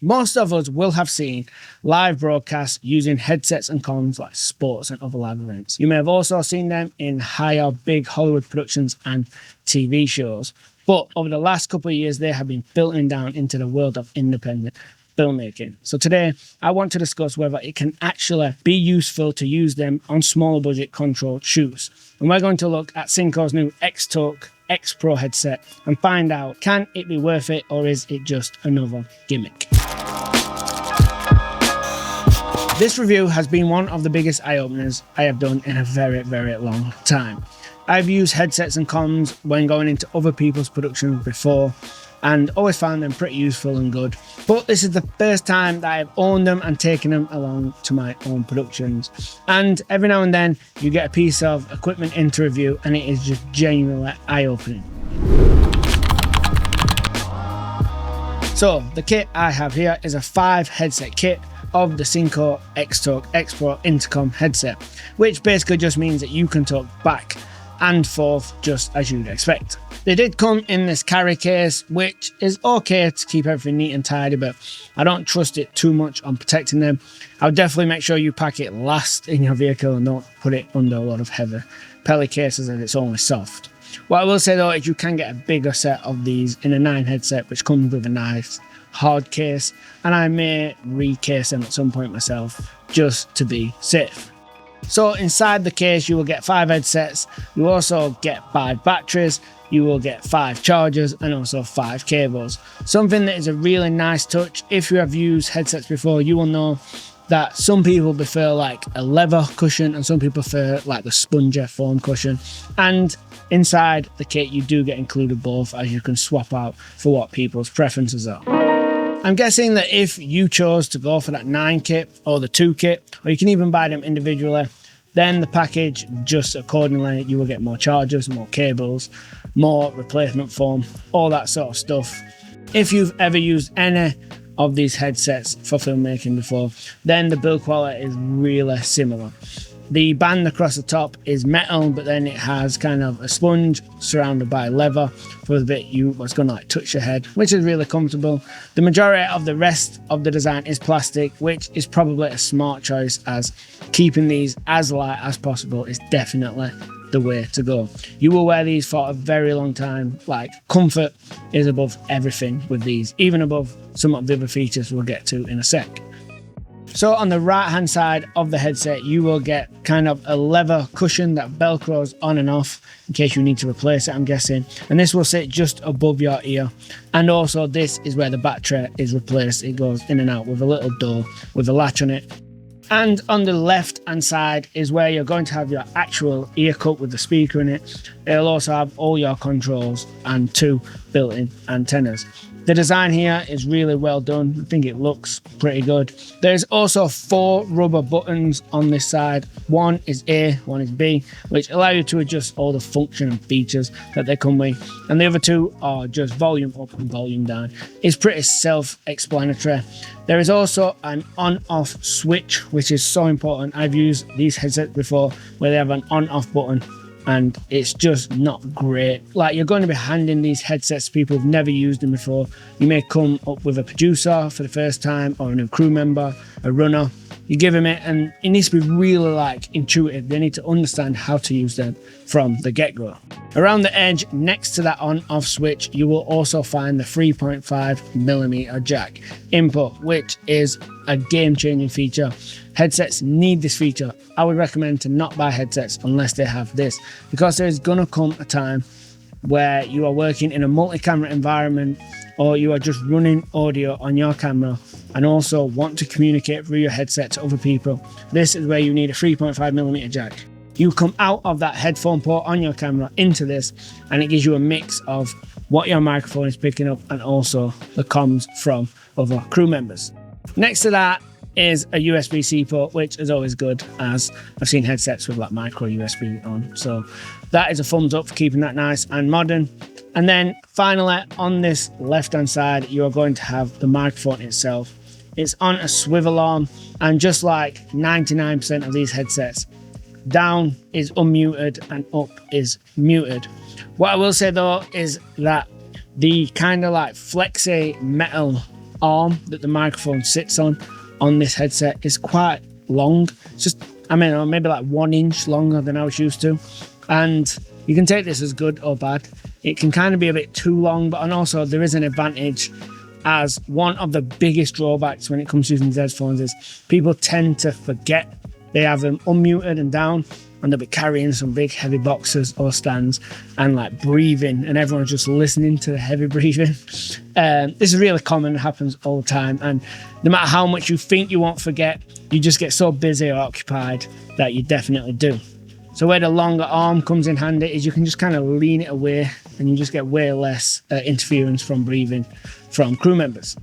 Most of us will have seen live broadcasts using headsets and comms like sports and other live events. You may have also seen them in higher, big Hollywood productions and TV shows. But over the last couple of years, they have been filtering down into the world of independent filmmaking. So today, I want to discuss whether it can actually be useful to use them on smaller budget controlled shoots. And we're going to look at Synco's new Xtalk Xpro headset and find out, can it be worth it or is it just another gimmick? This review has been one of the biggest eye-openers I have done in a very, very long time. I've used headsets and comms when going into other people's productions before and always found them pretty useful and good. But this is the first time that I've owned them and taken them along to my own productions. And every now and then you get a piece of equipment into review and it is just genuinely eye-opening. So the kit I have here is a 5 headset kit of the Synco Xtalk Xpro intercom headset, which basically just means that you can talk back and forth just as you'd expect. They did come in this carry case, which is okay to keep everything neat and tidy, but I don't trust it too much on protecting them. I'll definitely make sure you pack it last in your vehicle and don't put it under a lot of heavy pelly cases as it's only soft. What I will say though is you can get a bigger set of these in a 9 headset, which comes with a nice hard case, and I may recase them at some point myself just to be safe. So inside the case you will get 5 headsets, you also get 5 batteries, you will get 5 chargers and also 5 cables. Something that is a really nice touch, if you have used headsets before, you will know that some people prefer like a leather cushion and some people prefer like the spongy foam cushion. And inside the kit you do get included both, as you can swap out for what people's preferences are. I'm guessing that if you chose to go for that 9 kit or the 2 kit, or you can even buy them individually, then the package just accordingly, you will get more chargers, more cables, more replacement foam, all that sort of stuff. If you've ever used any of these headsets for filmmaking before, then the build quality is really similar. The band across the top is metal, but then it has kind of a sponge surrounded by leather for the bit what's going to like touch your head, which is really comfortable. The majority of the rest of the design is plastic, which is probably a smart choice, as keeping these as light as possible is definitely the way to go. You will wear these for a very long time. Like, comfort is above everything with these, even above some of the other features we'll get to in a sec. So on the right hand side of the headset you will get kind of a leather cushion that velcros on and off in case you need to replace it, I'm guessing, and this will sit just above your ear. And also this is where the battery is replaced. It goes in and out with a little door with a latch on it. And on the left hand side is where you're going to have your actual ear cup with the speaker in it. It'll also have all your controls and 2 built-in antennas. The design here is really well done. I think it looks pretty good. There's also 4 rubber buttons on this side. One is A, one is B, which allow you to adjust all the function and features that they come with. And the other 2 are just volume up and volume down. It's pretty self-explanatory. There is also an on-off switch, which is so important. I've used these headsets before where they have an on-off button, and it's just not great. Like, you're going to be handing these headsets to people who've never used them before. You may come up with a producer for the first time, or a new crew member, a runner. You give them it and it needs to be really like intuitive. They need to understand how to use them from the get-go. Around the edge next to that on-off switch you will also find the 3.5mm jack input, which is a game-changing feature. Headsets need this feature. I would recommend to not buy headsets unless they have this, because there's gonna come a time where you are working in a multi-camera environment, or you are just running audio on your camera and also want to communicate through your headset to other people. This is where you need a 3.5mm jack. You come out of that headphone port on your camera into this, and it gives you a mix of what your microphone is picking up and also the comms from other crew members. Next to that is a USB-C port, which is always good, as I've seen headsets with like micro USB on. So that is a thumbs up for keeping that nice and modern. And then finally, on this left-hand side, you are going to have the microphone itself. It's on a swivel arm, and just like 99% of these headsets, down is unmuted and up is muted. What I will say though is that the kind of like flexy metal arm that the microphone sits on this headset is quite long. It's just, I mean, maybe like 1 inch longer than I was used to. And you can take this as good or bad. It can kind of be a bit too long, but and also there is an advantage, as one of the biggest drawbacks when it comes to using these headphones is people tend to forget they have them unmuted and down, and they'll be carrying some big heavy boxes or stands and like breathing, and everyone's just listening to the heavy breathing. This is really common, it happens all the time, and no matter how much you think you won't forget, you just get so busy or occupied that you definitely do. So where the longer arm comes in handy is you can just kind of lean it away, and you just get way less interference from breathing from crew members.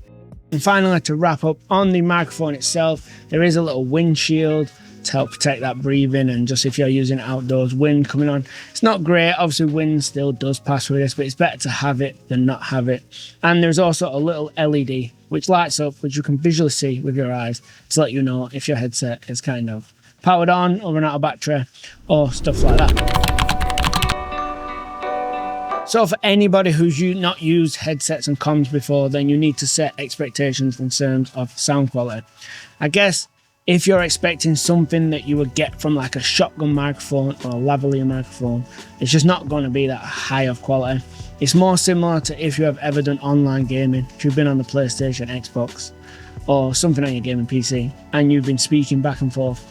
And finally, to wrap up on the microphone itself, there is a little windshield to help protect that breathing, and just if you're using outdoors, wind coming on, it's not great. Obviously wind still does pass through this, but it's better to have it than not have it. And there's also a little LED which lights up, which you can visually see with your eyes to let you know if your headset is kind of powered on or run out of battery or stuff like that. So for anybody who's not used headsets and comms before, then you need to set expectations in terms of sound quality. I guess if you're expecting something that you would get from like a shotgun microphone or a lavalier microphone, it's just not going to be that high of quality. It's more similar to if you have ever done online gaming, if you've been on the PlayStation, Xbox, or something on your gaming PC, and you've been speaking back and forth.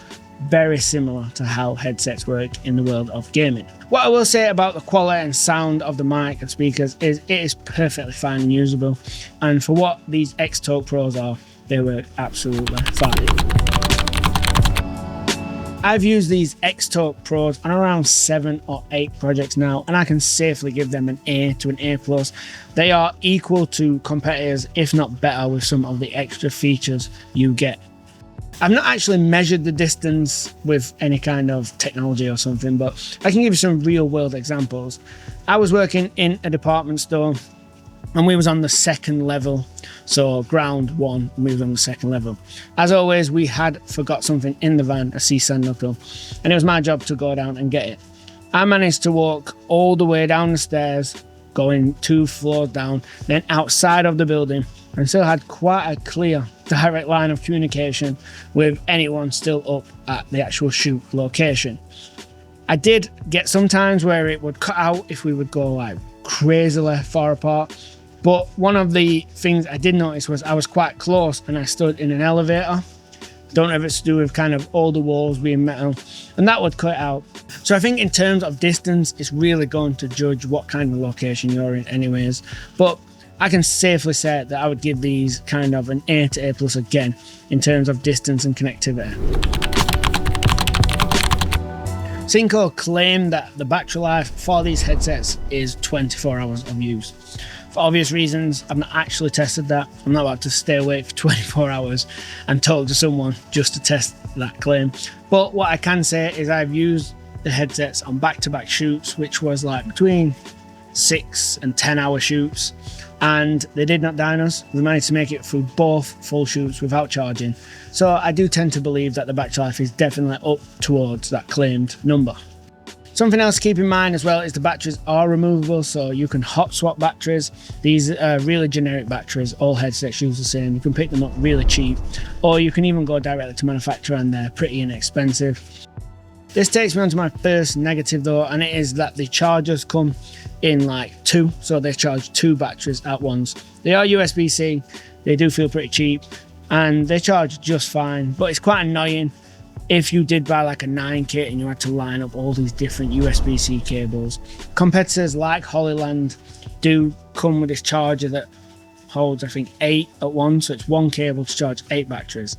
Very similar to how headsets work in the world of gaming. What I will say about the quality and sound of the mic and speakers is it is perfectly fine and usable, and for what these Xtalk Pros are, they work absolutely fine. I've used these Xtalk Pros on around 7 or 8 projects now, and I can safely give them an A to an A+. They are equal to competitors, if not better, with some of the extra features you get. I've not actually measured the distance with any kind of technology or something, but I can give you some real world examples. I was working in a department store, and we was on the 2nd level. So ground 1, and we was on the 2nd level. As always, we had forgot something in the van, a CSAN knuckle, and it was my job to go down and get it. I managed to walk all the way down the stairs, going 2 floors down, then outside of the building, and still had quite a clear direct line of communication with anyone still up at the actual shoot location. I did get some times where it would cut out if we would go like crazily far apart, but one of the things I did notice was I was quite close and I stood in an elevator. Don't know if it's to do with kind of all the walls being metal, and that would cut out. So I think in terms of distance, it's really going to judge what kind of location you're in anyways, but I can safely say that I would give these kind of an A to A+ again in terms of distance and connectivity. Synco claim that the battery life for these headsets is 24 hours of use. For obvious reasons, I've not actually tested that. I'm not about to stay awake for 24 hours and talk to someone just to test that claim. But what I can say is I've used the headsets on back-to-back shoots, which was like between 6 and 10 hour shoots, and they did not dine us. We managed to make it through both full shoots without charging. So I do tend to believe that the battery life is definitely up towards that claimed number. Something else to keep in mind as well is the batteries are removable, so you can hot swap batteries. These are really generic batteries, all headsets use the same. You can pick them up really cheap, or you can even go directly to manufacturer and they're pretty inexpensive. This takes me on to my first negative though, and it is that the chargers come in like 2, so they charge 2 batteries at once. They are USB-C, they do feel pretty cheap, and they charge just fine, but it's quite annoying if you did buy like a 9 kit and you had to line up all these different USB-C cables. Competitors like Hollyland do come with this charger that holds I think 8 at once, so it's 1 cable to charge 8 batteries.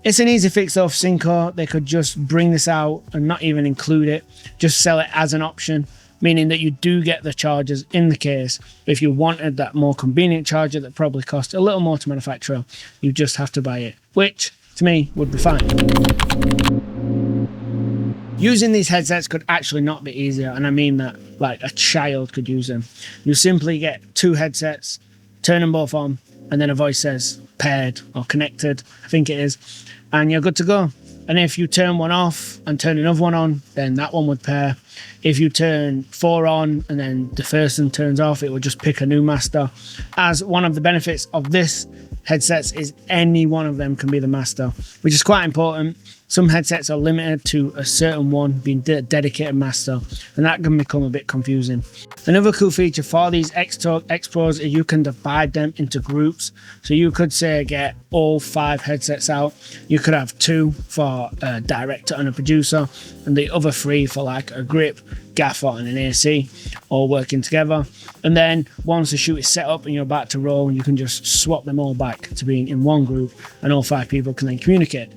It's an easy fix though for Synco. They could just bring this out and not even include it, just sell it as an option, meaning that you do get the chargers in the case. But if you wanted that more convenient charger that probably cost a little more to manufacture, you just have to buy it, which to me would be fine. Using these headsets could actually not be easier, and I mean that like a child could use them. You simply get 2 headsets, turn them both on, and then a voice says paired or connected, I think it is, and you're good to go. And if you turn one off and turn another one on, then that one would pair. If you turn 4 on and then the first one turns off, it would just pick a new master. As one of the benefits of this headsets is any one of them can be the master, which is quite important. Some headsets are limited to a certain one being dedicated master, and that can become a bit confusing. Another cool feature for these Xtalk Xpros is you can divide them into groups. So you could say get all 5 headsets out. You could have 2 for a director and a producer, and the other 3 for like a grip, gaffer and an AC, all working together. And then once the shoot is set up and you're about to roll, you can just swap them all back to being in one group, and all 5 people can then communicate.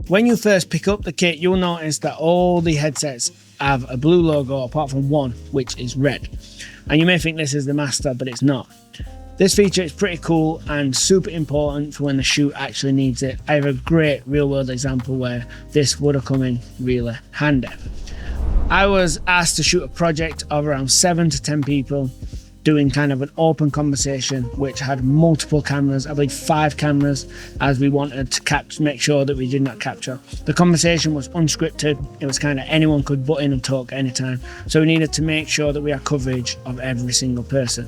When you first pick up the kit, you'll notice that all the headsets have a blue logo apart from one, which is red. And you may think this is the master, but it's not. This feature is pretty cool and super important for when the shoot actually needs it. I have a great real world example where this would have come in really handy. I was asked to shoot a project of around 7 to 10 people, doing kind of an open conversation which had multiple cameras, I believe 5 cameras, as we wanted to make sure that we did not capture. The conversation was unscripted. It was kind of anyone could butt in and talk anytime, so we needed to make sure that we had coverage of every single person.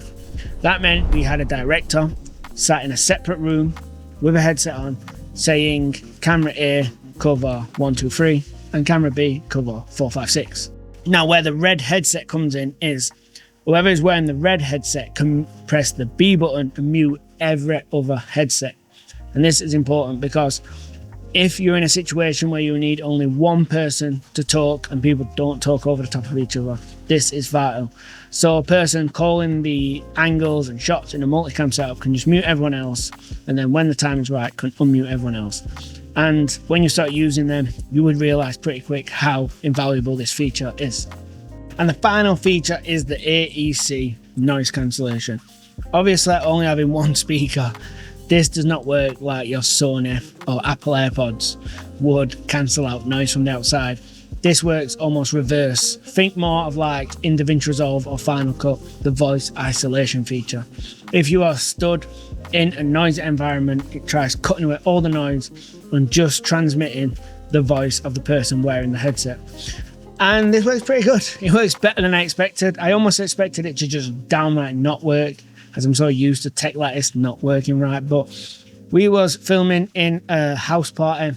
That meant we had a director sat in a separate room with a headset on saying camera A cover 1 2 3 and camera B cover 4 5 6. Now where the red headset comes in is whoever is wearing the red headset can press the B button and mute every other headset. And this is important because if you're in a situation where you need only one person to talk and people don't talk over the top of each other, this is vital. So a person calling the angles and shots in a multicam setup can just mute everyone else, and then when the time is right, can unmute everyone else. And when you start using them, you would realize pretty quick how invaluable this feature is. And the final feature is the AEC noise cancellation. Obviously, only having one speaker, this does not work like your Sony or Apple AirPods would cancel out noise from the outside. This works almost reverse. Think more of like in DaVinci Resolve or Final Cut, the voice isolation feature. If you are stood in a noisy environment, it tries cutting away all the noise and just transmitting the voice of the person wearing the headset. And this works pretty good. It works better than I expected. I almost expected it to just downright not work, as I'm so used to tech like this not working right. But we was filming in a house party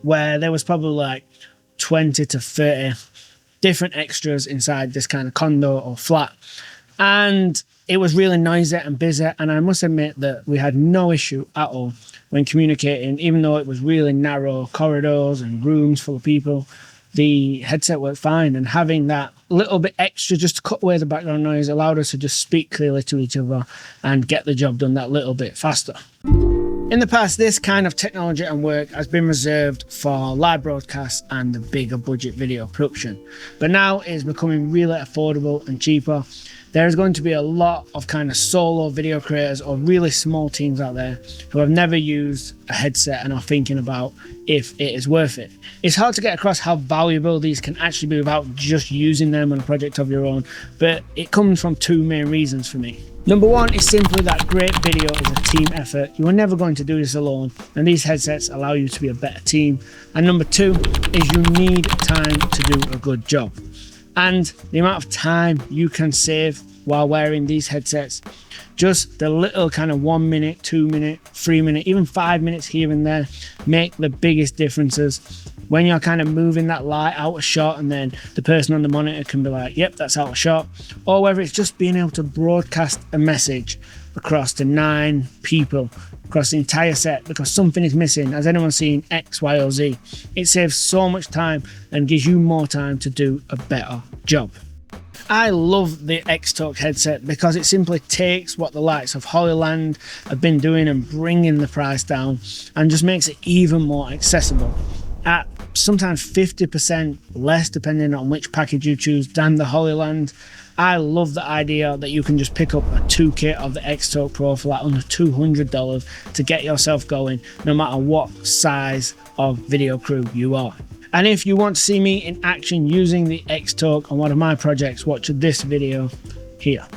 where there was probably like 20 to 30 different extras inside this kind of condo or flat. And it was really noisy and busy. And I must admit that we had no issue at all when communicating, even though it was really narrow corridors and rooms full of people. The headset worked fine, and having that little bit extra just to cut away the background noise allowed us to just speak clearly to each other and get the job done that little bit faster. In the past, this kind of technology and work has been reserved for live broadcasts and the bigger budget video production, but now it is becoming really affordable and cheaper. There is going to be a lot of kind of solo video creators or really small teams out there who have never used a headset and are thinking about if it is worth it. It's hard to get across how valuable these can actually be without just using them on a project of your own, but it comes from 2 main reasons for me. Number 1 is simply that great video is a team effort. You are never going to do this alone, and these headsets allow you to be a better team. And number 2 is you need time to do a good job. And the amount of time you can save while wearing these headsets, just the little kind of 1 minute, 2 minute, 3 minute, even 5 minutes here and there make the biggest differences. When you're kind of moving that light out of shot and then the person on the monitor can be like, yep, that's out of shot. Or whether it's just being able to broadcast a message across to 9 people across the entire set because something is missing. Has anyone seen X, Y, or Z? It saves so much time and gives you more time to do a better job. I love the Xtalk headset because it simply takes what the likes of Hollyland have been doing and bringing the price down and just makes it even more accessible at sometimes 50% less depending on which package you choose than the Hollyland. I love the idea that you can just pick up a 2 kit of the Xtalk Pro for like under $200 to get yourself going no matter what size of video crew you are. And if you want to see me in action using the Xtalk on one of my projects, watch this video here.